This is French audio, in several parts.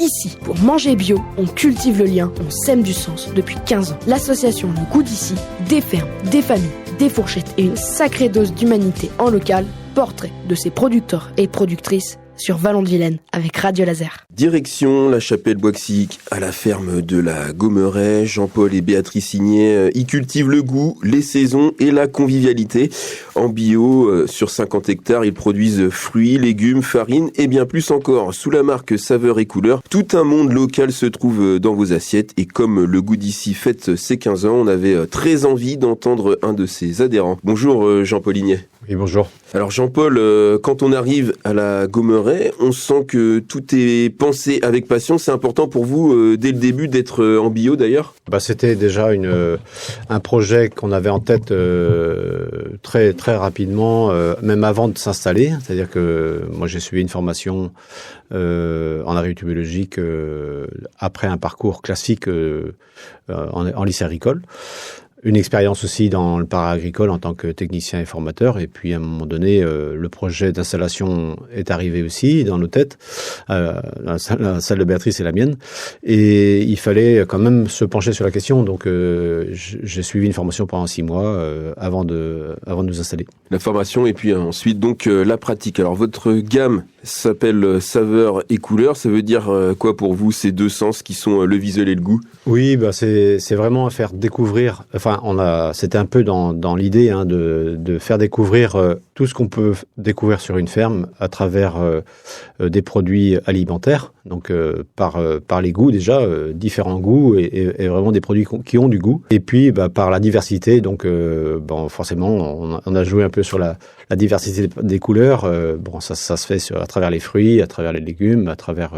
Ici, pour manger bio, on cultive le lien, on sème du sens depuis 15 ans. L'association Le Goût d'ici, des fermes, des familles, des fourchettes et une sacrée dose d'humanité en local. Portrait de ses producteurs et productrices sur Vallon de Vilaine avec Radio Laser. Direction la Chapelle-Boixic, à la ferme de la Gommeraie. Jean-Paul et Béatrice Ignet y cultivent le goût, les saisons et la convivialité. En bio, sur 50 hectares, ils produisent fruits, légumes, farines et bien plus encore. Sous la marque Saveurs et Couleurs, tout un monde local se trouve dans vos assiettes. Et comme Le Goût d'ici fête ses 15 ans, on avait très envie d'entendre un de ses adhérents. Bonjour Jean-Paul Ignet. Oui, bonjour. Alors Jean-Paul, quand on arrive à la Gommeraie, on sent que tout est pensé avec passion. C'est important pour vous, dès le début, d'être en bio d'ailleurs ? C'était déjà un projet qu'on avait en tête très, très rapidement, même avant de s'installer. C'est-à-dire que moi, j'ai suivi une formation en agriculture biologique après un parcours classique en lycée agricole. Une expérience aussi dans le para-agricole en tant que technicien et formateur. Et puis, à un moment donné, le projet d'installation est arrivé aussi dans nos têtes, la salle de Béatrice et la mienne. Et il fallait quand même se pencher sur la question. Donc, j'ai suivi une formation pendant 6 mois avant de nous installer. La formation et puis ensuite, donc, la pratique. Alors, votre gamme s'appelle Saveurs et Couleurs. Ça veut dire quoi pour vous, ces deux sens qui sont le visuel et le goût ? Oui, c'est vraiment à faire découvrir... c'était un peu dans l'idée de faire découvrir tout ce qu'on peut découvrir sur une ferme à travers des produits alimentaires, donc par les goûts déjà, différents goûts et vraiment des produits qui ont du goût. Et puis par la diversité, donc forcément on a joué un peu sur la diversité des couleurs. Ça se fait à travers les fruits, à travers les légumes, à travers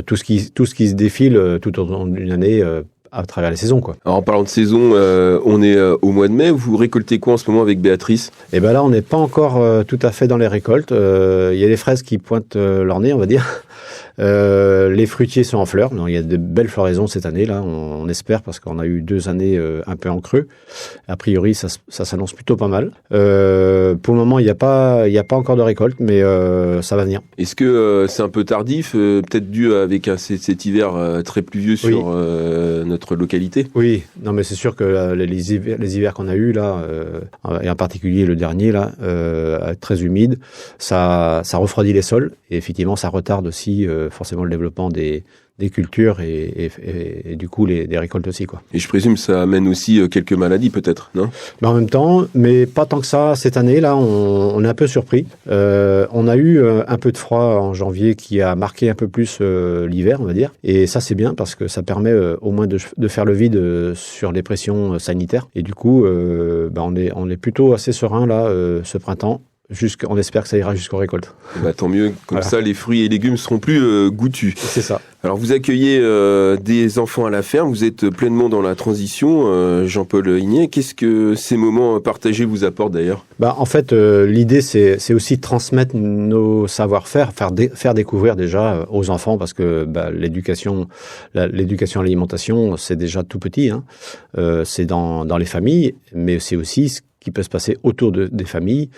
tout ce qui se défile tout au long d'une année. À travers les saisons, quoi. Alors, en parlant de saison, on est au mois de mai. Vous récoltez quoi en ce moment avec Béatrice ? Eh ben là, on n'est pas encore tout à fait dans les récoltes. Il y a les fraises qui pointent leur nez, on va dire. Les fruitiers sont en fleurs. Non, il y a de belles floraisons cette année, là. On espère, parce qu'on a eu 2 années un peu en creux. A priori, ça s'annonce plutôt pas mal. Pour le moment, il n'y a pas encore de récolte, mais ça va venir. Est-ce que c'est un peu tardif, peut-être dû avec cet hiver très pluvieux sur notre localité ? Oui, non, mais c'est sûr que les hivers qu'on a eus là, et en particulier le dernier là, très humide, ça refroidit les sols et effectivement ça retarde aussi forcément le développement des cultures et du coup des récoltes aussi, quoi. Et je présume que ça amène aussi quelques maladies peut-être, non ? En même temps, mais pas tant que ça. Cette année là, on est un peu surpris. On a eu un peu de froid en janvier qui a marqué un peu plus l'hiver, on va dire. Et ça c'est bien parce que ça permet au moins de faire le vide sur les pressions sanitaires. Et du coup, on est plutôt assez serein là ce printemps. On espère que ça ira jusqu'aux récoltes. Tant mieux, comme ça les fruits et légumes seront plus goûtus. C'est ça. Alors vous accueillez des enfants à la ferme, vous êtes pleinement dans la transition, Jean-Paul Ignet. Qu'est-ce que ces moments partagés vous apportent d'ailleurs ? En fait, l'idée c'est aussi de transmettre nos savoir-faire, faire découvrir déjà aux enfants, parce que l'éducation à l'alimentation, c'est déjà tout petit. C'est dans les familles, mais c'est aussi ce qui peut se passer autour des familles.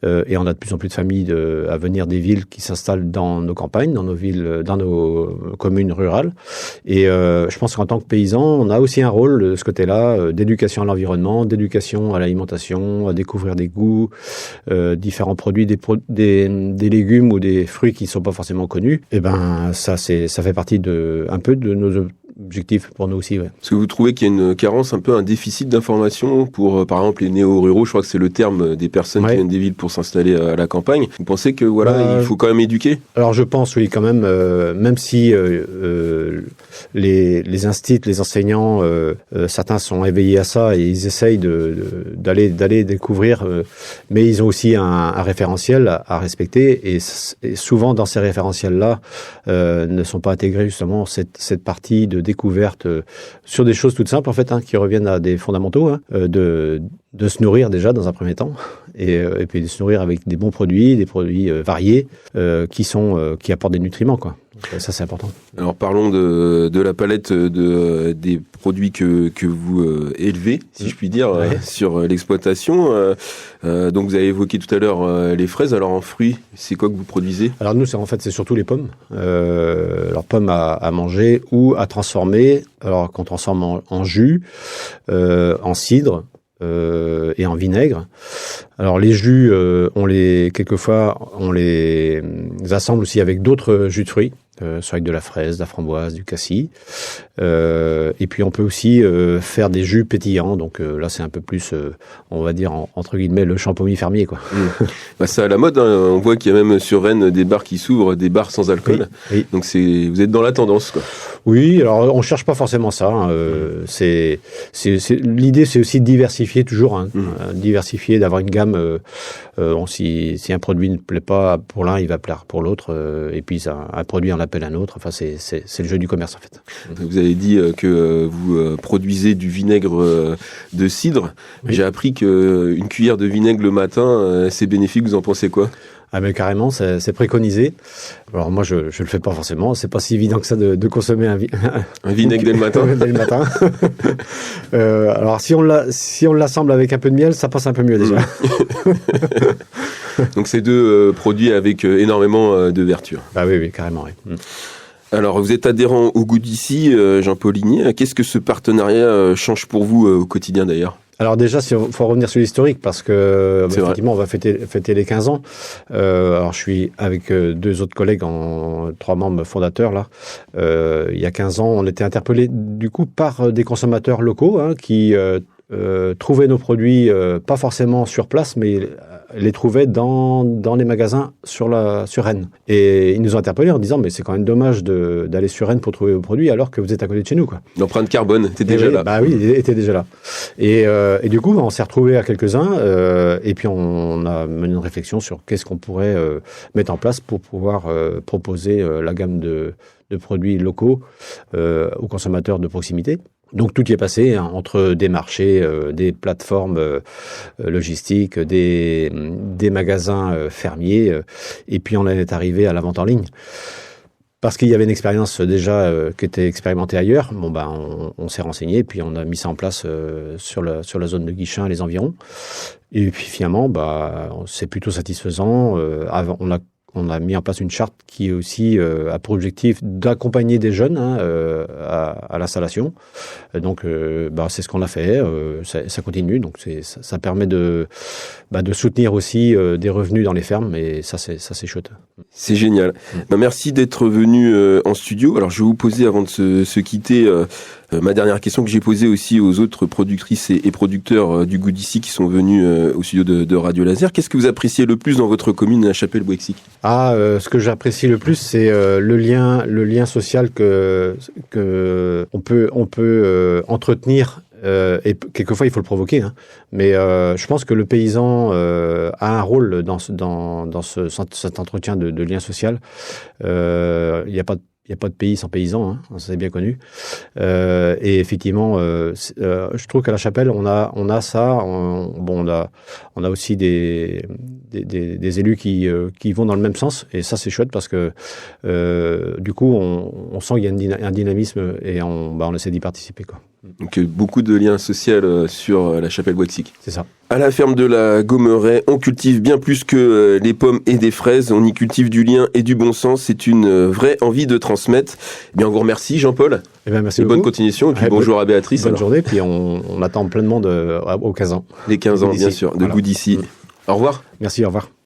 Et on a de plus en plus de familles à venir des villes qui s'installent dans nos campagnes, dans nos villes, dans nos communes rurales. Et je pense qu'en tant que paysan, on a aussi un rôle de ce côté-là, d'éducation à l'environnement, d'éducation à l'alimentation, à découvrir des goûts, différents produits, des légumes ou des fruits qui ne sont pas forcément connus. Et ça fait partie un peu de nos objectif pour nous aussi. Est-ce que vous trouvez qu'il y a une carence, un déficit d'information pour, par exemple, les néo-ruraux ? Je crois que c'est le terme des personnes qui viennent des villes pour s'installer à la campagne. Vous pensez que il faut quand même éduquer ? Alors je pense, oui, quand même, même si les instituts, les enseignants, certains sont éveillés à ça et ils essayent d'aller découvrir, mais ils ont aussi un référentiel à respecter et souvent dans ces référentiels-là ne sont pas intégrés justement cette partie de découverte sur des choses toutes simples en fait, qui reviennent à des fondamentaux, de se nourrir déjà dans un premier temps et puis de se nourrir avec des bons produits, des produits variés qui apportent des nutriments, quoi. Donc, ça, c'est important. Alors parlons de la palette des produits que vous élevez, si je puis dire, sur l'exploitation. Donc vous avez évoqué tout à l'heure les fraises. Alors en fruits, c'est quoi que vous produisez? Alors nous, c'est surtout les pommes. Alors pommes à manger ou à transformer. Alors qu'on transforme en jus, en cidre. Et en vinaigre. Alors les jus, quelquefois on les assemble aussi avec d'autres jus de fruits, soit avec de la fraise, de la framboise, du cassis. Et puis on peut aussi faire des jus pétillants. Donc là c'est un peu plus, on va dire entre guillemets le champomis fermier, quoi. Bah, c'est à la mode. Hein. On voit qu'il y a même sur Rennes des bars qui s'ouvrent, des bars sans alcool. Oui. Donc vous êtes dans la tendance, quoi. Oui, alors on cherche pas forcément ça. Hein. L'idée, c'est aussi de diversifier toujours, hein. Diversifier, d'avoir une gamme. Si un produit ne plaît pas pour l'un, il va plaire pour l'autre. Et puis un produit en appelle un autre. Enfin, c'est le jeu du commerce, en fait. Vous avez dit que vous produisez du vinaigre de cidre. Oui. J'ai appris qu'une cuillère de vinaigre le matin, c'est bénéfique. Vous en pensez quoi? Ah mais carrément, c'est préconisé. Alors moi je le fais pas forcément, c'est pas si évident que ça de consommer un vinaigre dès le matin. Dès le matin. Alors si on l'assemble avec un peu de miel, ça passe un peu mieux déjà. Donc c'est deux produits avec énormément de vertus. Ah oui, carrément, oui. Alors, vous êtes adhérent au Goût d'ici, Jean-Paul Ligné. Qu'est-ce que ce partenariat change pour vous au quotidien d'ailleurs? Alors déjà, il faut revenir sur l'historique parce que effectivement, on va fêter les 15 ans. Alors, je suis avec deux autres collègues, 3 membres fondateurs là. Il y a 15 ans, on était interpellés du coup par des consommateurs locaux, hein, qui trouvaient nos produits pas forcément sur place, mais les trouvaient dans les magasins sur Rennes. Et ils nous ont interpellés en disant mais c'est quand même dommage d'aller sur Rennes pour trouver vos produits alors que vous êtes à côté de chez nous, quoi. L'empreinte carbone était déjà là. Bah oui, il était déjà là. Et du coup, on s'est retrouvés à quelques-uns et puis on a mené une réflexion sur qu'est-ce qu'on pourrait mettre en place pour pouvoir proposer la gamme de produits locaux aux consommateurs de proximité. Donc tout y est passé, hein, entre des marchés, des plateformes logistiques, des magasins fermiers, et puis on est arrivé à la vente en ligne. Parce qu'il y avait une expérience déjà qui était expérimentée ailleurs, on s'est renseigné, puis on a mis ça en place sur la zone de Guichen et les environs. Et puis finalement, c'est plutôt satisfaisant. On a mis en place une charte qui aussi a pour objectif d'accompagner des jeunes, hein, à l'installation. Donc, c'est ce qu'on a fait. Ça continue. Donc, ça permet de soutenir aussi des revenus dans les fermes. Et ça, c'est chouette. C'est génial. Merci d'être venu en studio. Alors, je vais vous poser avant de se quitter ma dernière question que j'ai posée aussi aux autres productrices et producteurs du Goût d'ici qui sont venus au studio de Radio Laser. Qu'est-ce que vous appréciez le plus dans votre commune, La Chapelle-Bouexic? Ce que j'apprécie le plus, c'est le lien social que on peut entretenir. Et quelquefois, il faut le provoquer, hein. Mais je pense que le paysan a un rôle dans cet entretien de lien social. Il n'y a pas de pays sans paysans, hein, ça c'est bien connu. Et effectivement, je trouve qu'à La Chapelle, on a ça. On a aussi des élus qui vont dans le même sens, et ça c'est chouette parce que du coup, on sent qu'il y a un dynamisme et on essaie d'y participer, quoi. Donc beaucoup de liens sociaux sur La Chapelle-Bouexic. C'est ça. À la ferme de la Gommeraie, on cultive bien plus que les pommes et des fraises. On y cultive du lien et du bon sens. C'est une vraie envie de transmettre. On vous remercie, Jean-Paul. Merci et bonne continuation. Et puis bonjour à Béatrice. Bonne journée. Puis on attend plein de monde aux 15 ans. Les 15 ans, bien sûr, de Goût d'ici. Au revoir. Merci, au revoir.